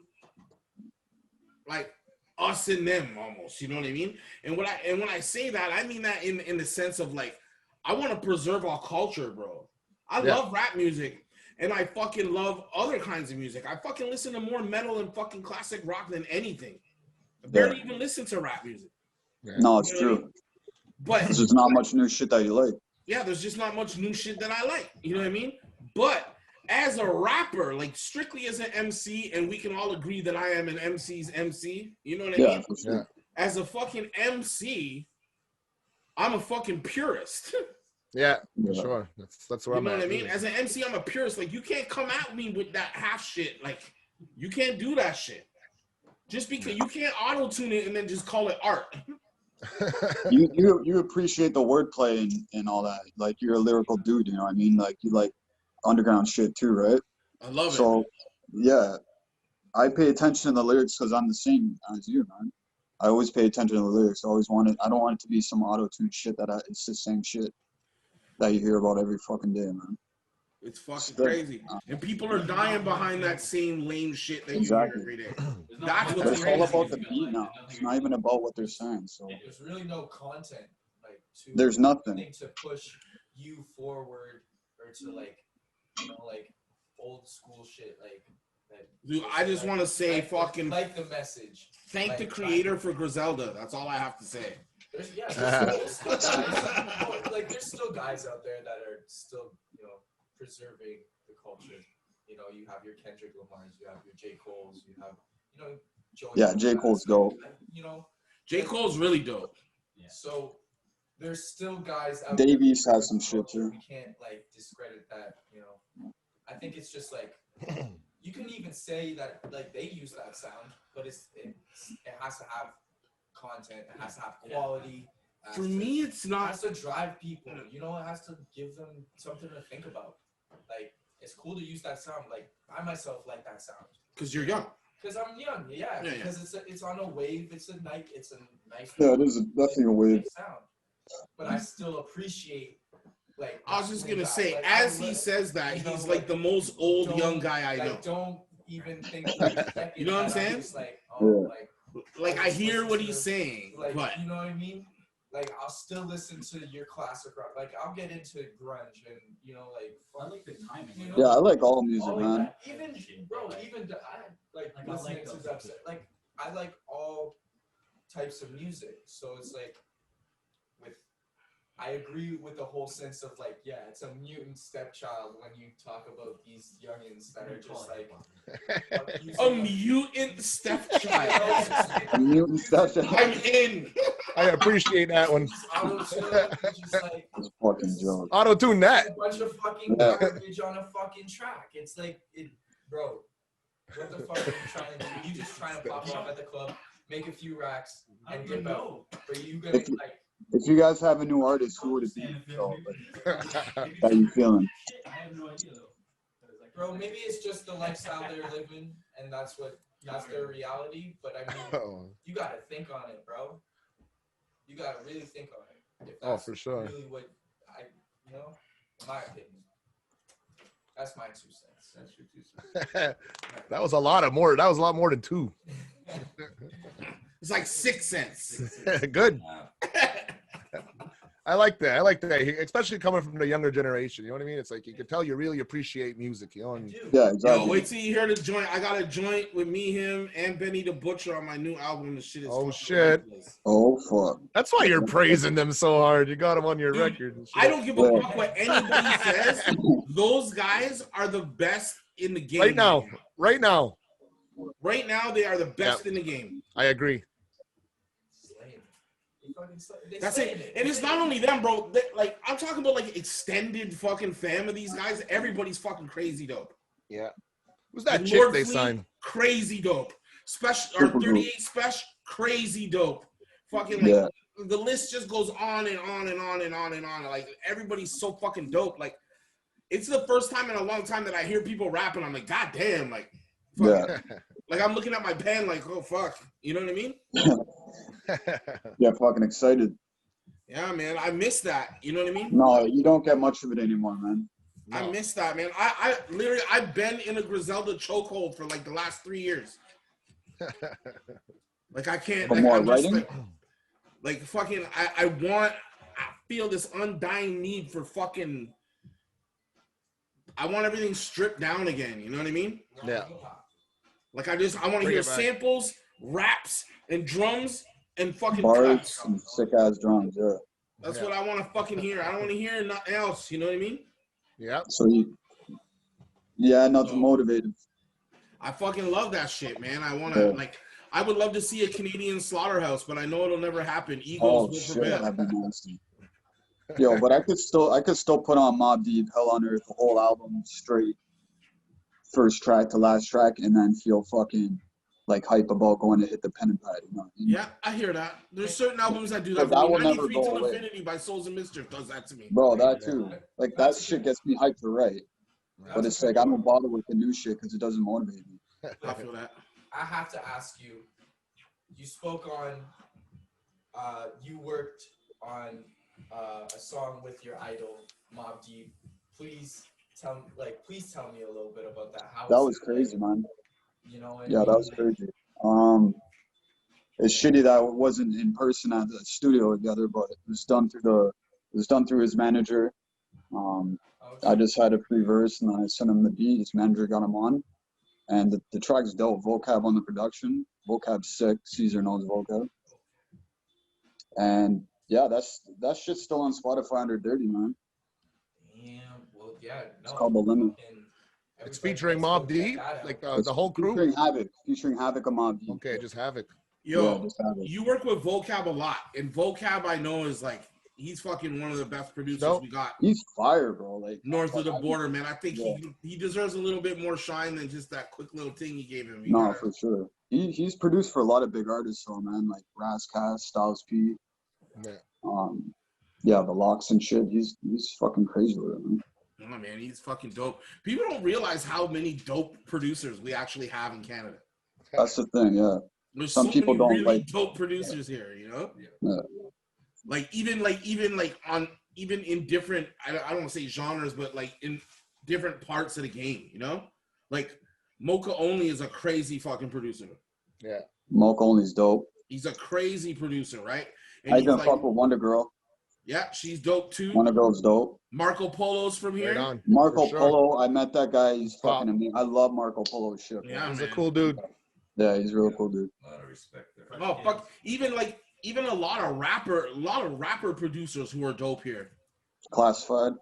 like us and them almost. You know what I mean? And when I say that, I mean that in the sense of like I want to preserve our culture, bro. I love rap music, and I fucking love other kinds of music. I fucking listen to more metal and fucking classic rock than anything. I barely even listen to rap music. No, it's true. I mean? But there's not much new shit that you like. Yeah, there's just not much new shit that I like. You know what I mean? But as a rapper, like strictly as an MC, and we can all agree that I am an MC's MC. You know what I mean? For sure. As a fucking MC, I'm a fucking purist. Yeah, for sure. That's where I'm at. You know what I mean? Yeah. As an MC, I'm a purist. Like, you can't come at me with that half shit. Like, you can't do that shit. Just because you can't auto-tune it and then just call it art. you appreciate the wordplay and all that. Like, you're a lyrical dude, you know what I mean? Like, you like underground shit too, right? I love it. So, yeah, I pay attention to the lyrics because I'm the same as you, man. I always pay attention to the lyrics. I don't want it to be some auto-tune shit it's the same shit that you hear about every fucking day, man. It's fucking crazy. And people are dying behind that same lame shit that you hear every day. That's what's it's all about the beat now. It's not even about what they're saying. So there's really no content there's nothing to push you forward or to like old school shit like that. Dude, I just want to say fucking like the message. Thank the creator for Griselda. That's all I have to say. There's still guys out there that are still, preserving the culture. You know, you have your Kendrick Lamars, you have your J. Cole's, you have, you know, Joey. Yeah, J. Cole's dope. You know, J. Cole's really dope. Yeah. so there's still guys out Davies there. has some shit too. We can't like discredit that. You know, I think it's just like you can even say that like they use that sound, but it has to have content. It has to have quality. For me, it's It not. has to drive people. You know, it has to give them something to think about. Like, it's cool to use that sound. Like, I myself like that sound. Because you're young. Because I'm young, yeah. Yeah, Because it's on a wave. It's a nice. Yeah, it is definitely a wave. sound. But I still appreciate. Like, I was just gonna say, like, as he says that, you know, he's like the most old young guy I know. Like, don't even think. Like, You know what I'm saying? just like, oh, Yeah. like I hear listen what to he's this, saying, like, but you know what I mean? Like, I'll still listen to your classic rock. Like, I'll get into grunge and, you know, like, I like the timing. You know? Yeah, I like all music, all of man. that. Even, bro, even I like Like, I listening like to those dubstep. too. Like, I like all types of music. So it's like, I agree with the whole sense of like, yeah, it's a mutant stepchild when you talk about these youngins that are just like a mutant stepchild. A mutant stuff. I'm in. I appreciate that one. Auto-tune, just like It's a fucking joke. Auto tune that. a bunch of fucking Yeah. garbage on a fucking track. It's like, bro, what the fuck are you trying to do? You just trying to pop up at the club, make a few racks, and dip out. But you gonna like. If you guys have a new artist, who would it be? So, like, how you feeling? I have no idea though. Bro, maybe it's just the lifestyle they're living, and that's their reality. But I mean, Oh, you gotta think on it, bro. You gotta really think on it. If that's for sure. Really, what in my opinion, that's my 2 cents. That's your 2 cents. that was a lot more. That was a lot more than two. It's like 6 cents. Good. Wow. I like that. I like that, especially coming from the younger generation. You know what I mean? It's like you can tell you really appreciate music. You know, and Yeah, Yo, exactly. wait till you hear the joint. I got a joint with me, him, and Benny the Butcher on my new album. The shit is Oh, fucking shit. ridiculous. Oh fuck. that's why you're praising them so hard. You got them on your Dude, record. And shit. I don't give a fuck what anybody says. Those guys are the best in the game. Right now. Right now. Right now, they are the best in the game. I agree. That's it. And it's not only them, bro. Like, I'm talking about like extended fucking fam of these guys. Everybody's fucking crazy dope. Yeah. Who's that Like chick Lord they Fleet, signed? Crazy dope. Special or 38 special, crazy dope. Fucking like Yeah. the list just goes on and on and on and on and on. Like everybody's so fucking dope. Like it's the first time in a long time that I hear people rapping. I'm like, God damn, like, fuck. Yeah. Like I'm looking at my pen, like, oh fuck, you know what I mean? Yeah, fucking excited. Yeah, man, I miss that. You know what I mean? No, you don't get much of it anymore, man. I miss that, man. I literally, I've been in a Griselda chokehold for like the last 3 years. Like I can't. For Like, more I'm just writing? like fucking. I feel this undying need for fucking. I want everything stripped down again. You know what I mean? Yeah. Like I want to Bring hear it back. samples, raps, and drums and fucking Bars cuts. and sick ass drums, yeah. That's what I want to fucking hear. I don't want to hear nothing else. You know what I mean? Yeah. So nothing motivated. I fucking love that shit, man. I want to like. I would love to see a Canadian slaughterhouse, but I know it'll never happen. Egos Oh will shit, prevail. that'd be nasty. Yo, but I could still put on Mobb Deep, Hell on Earth, the whole album straight, first track to last track, and then feel fucking like hype about going to hit the pen and pad. You know what I mean? Yeah, I hear that. There's certain albums that do that. But that For will me. never 93 go Till away. Infinity by Souls and Mischief does that to me. Bro, that too. Like that shit gets me hyped to write. But it's like I don't bother with the new shit because it doesn't motivate me. I feel that. I have to ask you. You spoke on. You worked on a song with your idol, Mobb Deep. Please tell me a little bit about that. How That was crazy, man. You know. Yeah, that was crazy. It's shitty that it wasn't in person at the studio together, but it was done through his manager. I just had a free verse and then I sent him the beat. His manager got him on, and the track's dope. Vocab on the production. Vocab's sick. Caesar knows Vocab. And yeah, that shit's still on Spotify under Dirty, man. Damn. Well, yeah. No. It's called The Limit. It's featuring Mobb Deep, like the whole crew. Featuring Havoc and Mobb Deep. Okay, just Havoc. Yo, just Havoc. you work with Vocab a lot, and Vocab I know is like he's fucking one of the best producers we got. He's fire, bro. Like north of the border, man. I think he deserves a little bit more shine than just that quick little thing you gave him. For sure. He's produced for a lot of big artists, though, man. Like Razzcast, Styles P. Yeah. The Locks and shit. He's fucking crazy with it, man. Oh man, he's fucking dope. People don't realize how many dope producers we actually have in Canada. That's the thing, yeah. There's some people don't really like dope producers here, you know. Yeah. Like even in different I don't want to say genres, but like in different parts of the game, you know. Like Mocha Only is a crazy fucking producer. Yeah, Mocha Only's dope. He's a crazy producer, right? And I even fuck with Wonder Girl. Yeah, she's dope too. Wonder Girl's dope. Marco Polo's from here. Right Marco Polo, I met that guy. He's fucking amazing. I love Marco Polo's shit. Yeah, he's a cool dude. Yeah, he's a real cool dude. A lot of respect there. Oh fuck! Even a lot of rapper producers who are dope here. Classified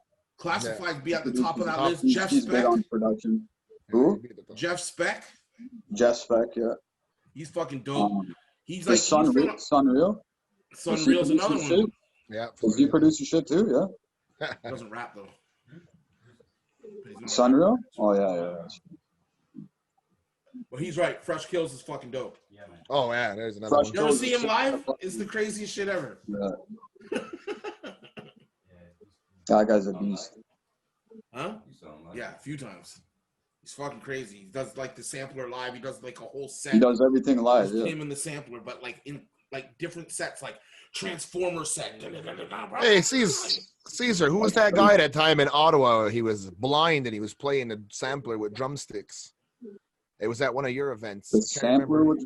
be at the top of that list. Jeff He's big Speck. on production. Who? Jeff Speck. Jeff Speck, yeah. He's fucking dope. He's like Sunreal. Sunreal's another one. Shit? Yeah. Does he produce your shit too? Yeah. Doesn't rap though. Sunreal? Oh yeah. Well, he's right. Fresh Kills is fucking dope. Yeah, man. Oh yeah, there's another one. You ever see him live? It's the craziest shit ever. Yeah. That guy's a beast. Huh? Yeah, a few times. He's fucking crazy. He does like the sampler live. He does like a whole set. He does everything live. Yeah. Him and the sampler, but like in like different sets, like Transformer set. Hey, Caesar, who was that guy that time in Ottawa? He was blind and he was playing the sampler with drumsticks. It was at one of your events. The sampler with...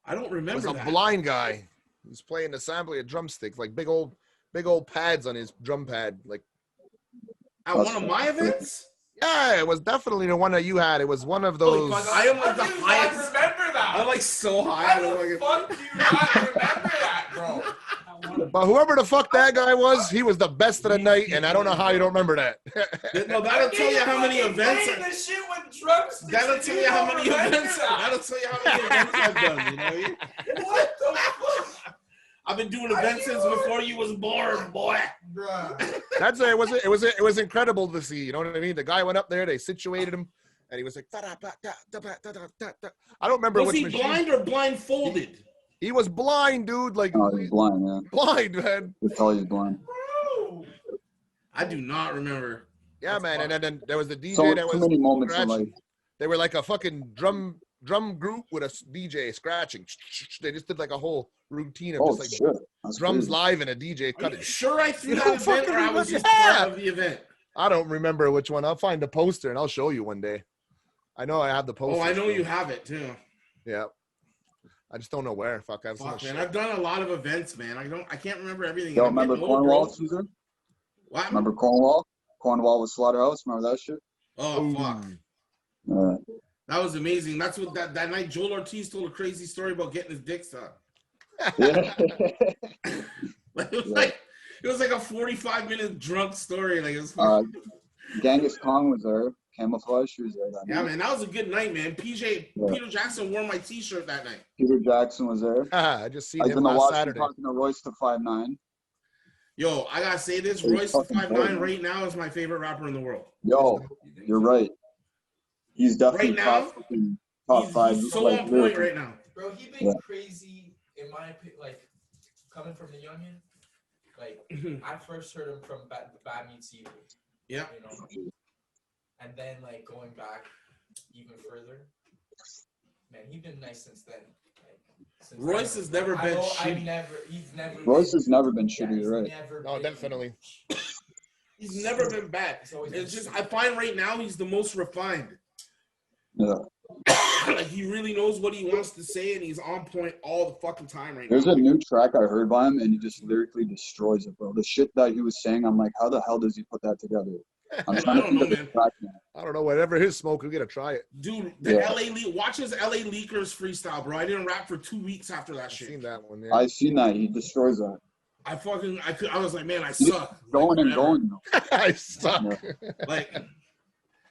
I don't remember. It was a blind guy. He was playing the sampler with drumsticks, like big old pads on his drum pad, like. At one of my events? Yeah, it was definitely the one that you had. It was one of those. I am like the highest. I remember that. I'm like so high. How the fuck do you not remember that, bro? But whoever the fuck that guy was, he was the best of the night, and I don't know how you don't remember that. No, that'll tell you how many events. This shit with drumsticks. That'll tell you how many events. That'll tell you how many events I've done. You know what I mean? What the fuck? I've been doing events since before you was born, boy. Bruh. That's it. It was incredible to see. You know what I mean? The guy went up there, they situated him, and he was like, I don't remember. Was he blind or blindfolded? He was blind, dude. Like, oh, he's blind, man. Blind, man. You tell he's blind. I do not remember. Yeah, man. And then there was the DJ So that was many moments in life. They were like a fucking drum group with a DJ scratching. They just did like a whole routine of just like drums live and a DJ cut it. Sure, I threw that event, or I was just part of the event. I don't remember which one. I'll find the poster and I'll show you one day. I know I have the poster. Oh, I know you have it too. Yeah. I just don't know where. Fuck, I have so Fuck, much man. shit. I've done a lot of events, man. I can't remember everything. You don't remember Cornwall, Caesar? What? Remember Cornwall? Cornwall with Slaughterhouse. Remember that shit? Oh, fuck. That was amazing. That's what that night Joel Ortiz told a crazy story about getting his dick sucked. Yeah. It was like a 45-minute drunk story. Like it was Genghis Khan was there. Camouflage, she was there that night. Yeah, man, that was a good night, man. Peter Jackson wore my T-shirt that night. Peter Jackson was there. I just seen him him last Saturday. Talking to Royce the 5'9". Yo, I gotta say this: Royce the 5'9" right now is my favorite rapper in the world. Yo, you're right. He's definitely top five. He's so on point right now. Bro, he been crazy in my opinion. Like coming from the youngin, like I first heard him from Bad Meets Evil. Yeah. You know, and then like going back even further, man, he's been nice since then. Like, Royce has never been shitty. Royce has never been shitty, right? No, definitely. He's never been bad. It's just I find right now he's the most refined. Yeah. Like he really knows what he wants to say, and he's on point all the fucking time right There's now. a new track I heard by him, and he just lyrically destroys it, bro. The shit that he was saying, I'm like, how the hell does he put that together? I'm trying to think of the track now. I don't know. Whatever his smoke, we gotta try it. Dude, the watch his LA Leakers freestyle, bro. I didn't rap for 2 weeks after that shit. I've seen that one. Yeah. I seen that. He destroys that. I was like, man, I suck. Going and going. I suck. Like,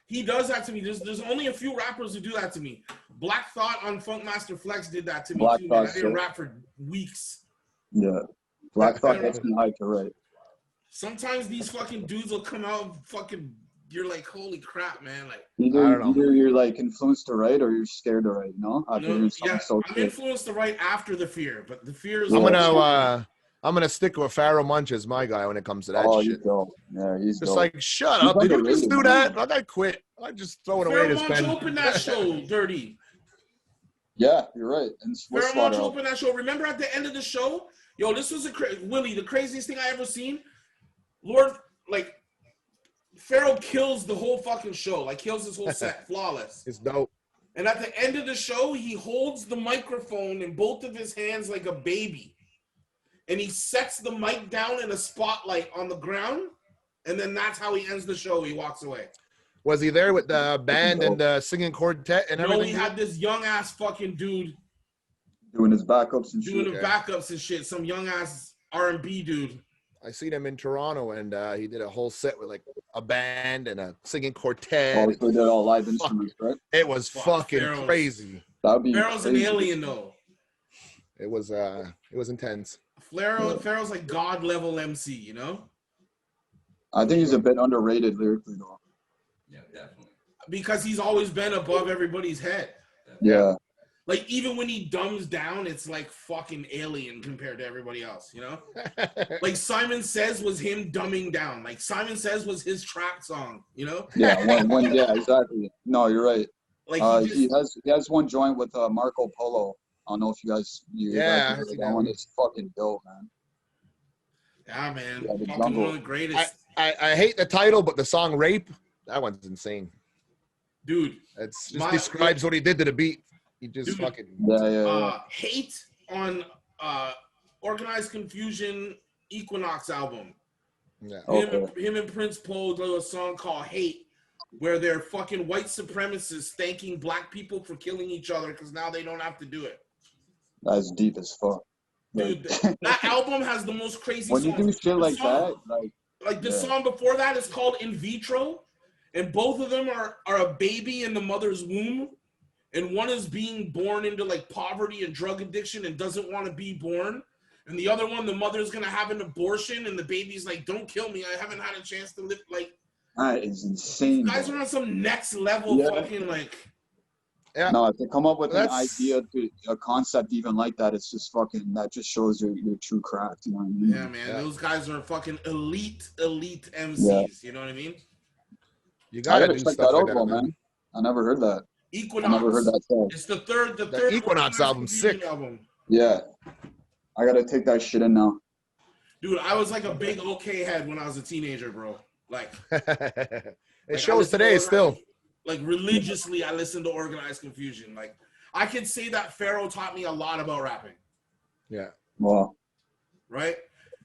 He does that to me. There's only a few rappers who do that to me. Black Thought on Funkmaster Flex did that to me Black too, man. I Thought, didn't yeah. rap for weeks. Yeah. Black Thought gets me hyped, you're right. Sometimes these fucking dudes will come out fucking, you're like, holy crap, man. Like, Either you're like influenced to write or you're scared to write, you know? After no, hearing something yeah, so I'm sick. influenced to write after the fear, but the fear is. I'm gonna stick with Pharaoh Munch as my guy when it comes to that Oh, shit. he's dope. Yeah, he's Just dope. like, shut He's up. Did you just underrated, do man. that? Like, I quit. I just throw it away Pharaoh to Munch spend. opened that show, Dirty. Yeah, you're right. And Pharaoh Munch Slaughter. opened that show. Remember at the end of the show? Yo, this was Willie, the craziest thing I ever seen. Lord, like, Pharaoh kills the whole fucking show. Like, kills his whole set. Flawless. It's dope. And at the end of the show, he holds the microphone in both of his hands like a baby. And he sets the mic down in a spotlight on the ground. And then that's how he ends the show. He walks away. Was he there with the band and the singing quartet and everything? No, he had this young-ass fucking dude. Doing his backups and doing shit. the backups and shit. Some young-ass R&B dude. I seen him in Toronto, and he did a whole set with like a band and a singing quartet. Oh, so they did all live instruments, right? It was fucking Pharaoh's crazy. That'd be Pharaoh's crazy. an alien, though. It was intense. Pharaoh's like God level MC, you know? I think he's a bit underrated lyrically, though. Yeah, definitely. Because he's always been above everybody's head. Yeah. Like, even when he dumbs down, it's like fucking alien compared to everybody else, you know? Like, Simon Says was him dumbing down. Like, Simon Says was his trap song, you know? Yeah, yeah, exactly. No, you're right. Like, he has one joint with Marco Polo. I don't know if you guys Yeah, that one is fucking dope, man. Yeah, man. Yeah, the Fucking jungle. one of the greatest. I hate the title, but the song "Rape," that one's insane. Dude. It just describes what he did to the beat. He just Dude, fucking Hate on Organized Confusion Equinox album. Yeah. Him and Prince Paul do a song called Hate, where they're fucking white supremacists thanking black people for killing each other because now they don't have to do it. That's deep as fuck. Dude, that album has the most crazy when songs. you do shit like that, like the song before that is called In Vitro, and both of them are a baby in the mother's womb, and one is being born into like poverty and drug addiction and doesn't want to be born, and the other one, the mother's gonna have an abortion, and the baby's like, "Don't kill me, I haven't had a chance to live." Like, that is insane. you guys are on some next level fucking like. Yeah. No, if they come up with an idea, a concept even like that, it's just fucking, that just shows your true craft, you know what I mean? Yeah, man, those guys are fucking elite MCs, you know what I mean? You gotta do check stuff that like out, that, man. I never heard that. Equinox. I never heard that song. It's the third Equinox album's sick. album. Yeah. I gotta take that shit in now. Dude, I was like a big OK head when I was a teenager, bro. Like, it shows today still. Like, religiously, I listened to Organized Confusion. Like, I could say that Pharaoh taught me a lot about rapping. Yeah. Wow. Right?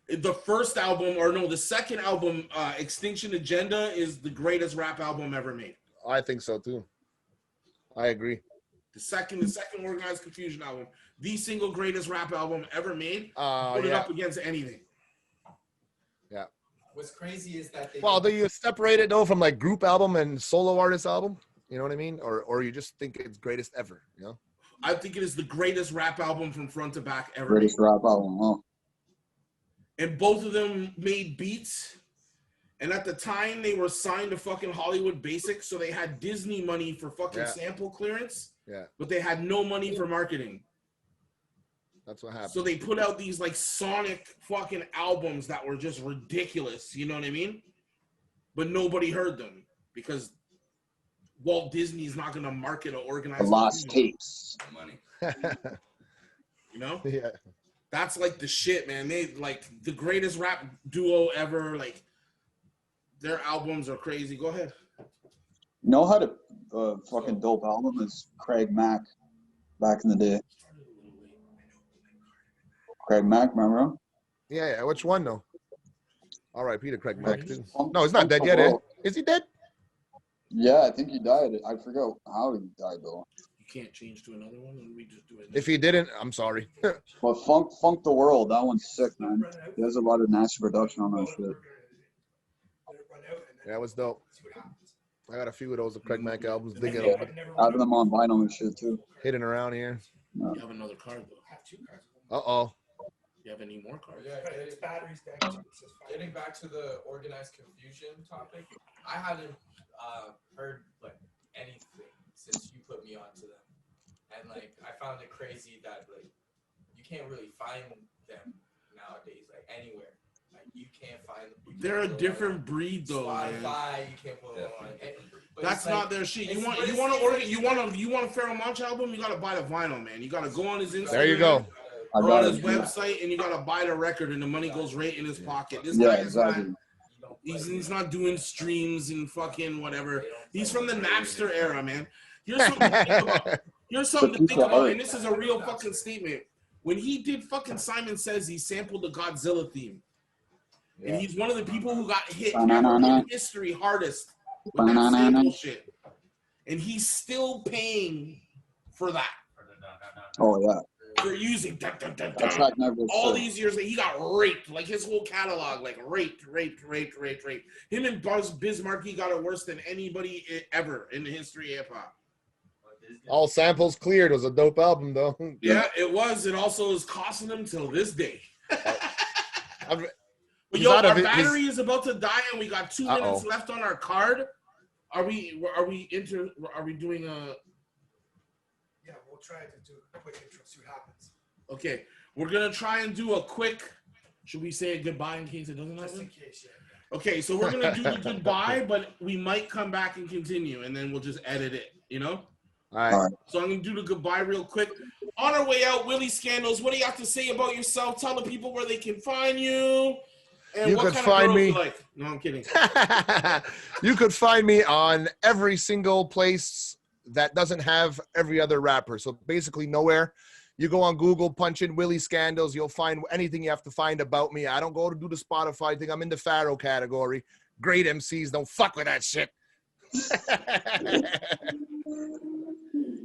The first album, or no, the second album, Extinction Agenda, is the greatest rap album ever made. I think so too. I agree. The second Organized Confusion album, the single greatest rap album ever made. Put it up against anything. Yeah. What's crazy is that do you separate it though from like group album and solo artist album? You know what I mean? Or you just think it's greatest ever, you know? I think it is the greatest rap album from front to back ever. Greatest rap album, huh? And both of them made beats. And at the time, they were signed to fucking Hollywood Basics, so they had Disney money for fucking sample clearance. Yeah. But they had no money for marketing. That's what happened. So they put out these like sonic fucking albums that were just ridiculous. You know what I mean? But nobody heard them because Walt Disney's not going to market or organize. The Lost Tapes. Money. You know? Yeah. That's like the shit, man. They like the greatest rap duo ever. Like, their albums are crazy. Go ahead. You know how to fucking dope album is Craig Mack back in the day. Craig Mack, remember him? Yeah. Which one though? R.I.P. to Craig Mack too. Funk- No, he's not Funk dead the yet. Eh? World. Is he dead? Yeah, I think he died. I forgot how he died though. You can't change to another one, and we just do it. If he didn't, I'm sorry. But Funk the World, that one's sick, man. There's a lot of nasty production on that shit. That was dope. I got a few of those of Craig Mack albums. Digging Yeah. I have them on vinyl and shit too. hidden around here. You have another card though. I have 2 cards. Uh-oh. You have any more cards? Yeah, It's batteries deck. getting back to the organized confusion topic, I hadn't heard like anything since you put me onto them, and like I found it crazy that like you can't really find them nowadays, like anywhere. Like you can't find them. They're a different breed though, man. Spotify, you can't put them on. But That's it's like, not their shit. You it's- want but you it's want to like- order you want a Pharoah Monch album? You gotta buy the vinyl, man. You gotta go on his Instagram. There you go. I Or got on his it. website, and you gotta buy the record, and the money goes right in his pocket. This Yeah, guy is not. exactly. He's not doing streams and fucking whatever. He's from the Napster era, man. Here's something to think about. Here's something to think about, and this is a real fucking statement. When he did fucking Simon Says, he sampled the Godzilla theme. And he's one of the people who got hit ever in history hardest with that sample shit. And he's still paying for that. Oh yeah. For using That track never all sold. these years, he got raped. Like his whole catalog, like raped. Him and Buzz Bismarck got it worse than anybody ever in the history of hip hop. All samples cleared. It was a dope album, though. Yeah, it was. It also is costing him till this day. I've- But He's yo, out of our it. battery is about to die, and we got 2 minutes Uh-oh. left on our card. Are we doing a? Yeah, we'll try to do a quick intro, see what happens. Okay, we're gonna try and do a quick. Should we say goodbye in case it doesn't Just in happen? case, yeah. Okay, so we're gonna do the goodbye, but we might come back and continue, and then we'll just edit it. You know. All right. So I'm gonna do the goodbye real quick. On our way out, Willie Skandlaz, what do you have to say about yourself? Tell the people where they can find you. And You what could kind find of girls me- you like. No, I'm kidding. You could find me on every single place that doesn't have every other rapper. So basically nowhere. You go on Google, punch in Willie Skandlaz. You'll find anything you have to find about me. I don't go to do the Spotify thing. I'm in the Pharaoh category. Great MCs don't fuck with that shit.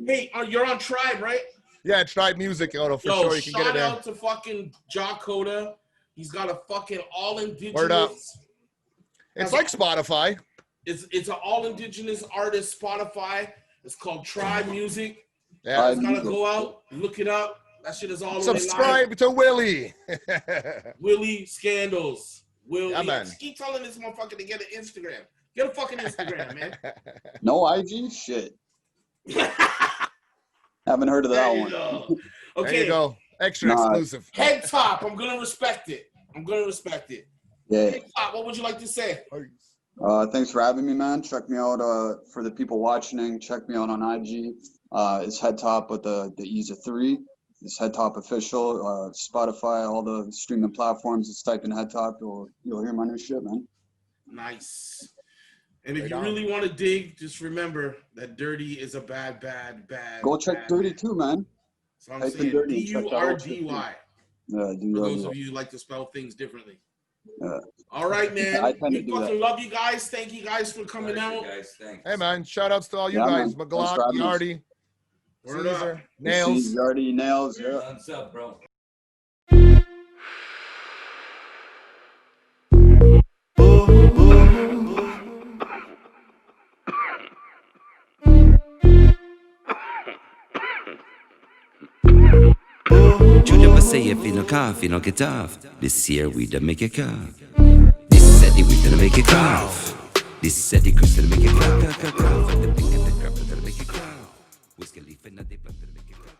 Hey, you're on Tribe, right? Yeah, Tribe Music, for Yo, sure. You can get it shout there. out to fucking Ja Coda. He's got a fucking all indigenous. Word up. It's like Spotify. It's an all indigenous artist Spotify. It's called Tribe Music. Yeah. You gotta go out, look it up. That shit is all the way live. Subscribe to Willie. Willie Skandlaz. Willie. Yeah, man. Keep telling this motherfucker to get an Instagram. Get a fucking Instagram, man. No IG? Shit. Haven't heard of that There you one. go. There Okay. you go. Extra Nah. exclusive. Head top. I'm gonna respect it. Yeah. Head top. What would you like to say? Thanks for having me, man. Check me out for the people watching. Check me out on IG. It's Head Top with the E's of 3. It's Head Top Official. Spotify, all the streaming platforms. Just type in Head Top. You'll hear my new shit, man. Nice. And if Right you on. really want to dig, just remember that Dirty is a bad. Go check bad Dirty man. too, man. So I'm Type in saying Dirty and check that out too. DURDY. Yeah, For do those of you who like to spell things differently. Yeah. All right, man. I tend to We do fucking love you guys. Thank you guys for coming Pleasure, out. guys. Thanks. Hey, man. Shout outs to all you Yeah, guys. man. McGlock, Thanks for having us. Yardy, Word up. Caesar, Nails. Already Nails, yeah. What's up, bro? You never say if you no cough, you no get off. This year we done make it cough. This said we gonna make it cough. This said the Chris gonna make it cough. And the pink and the crap gonna make it cough. Whiskey leaf and the dip gonna make it cough.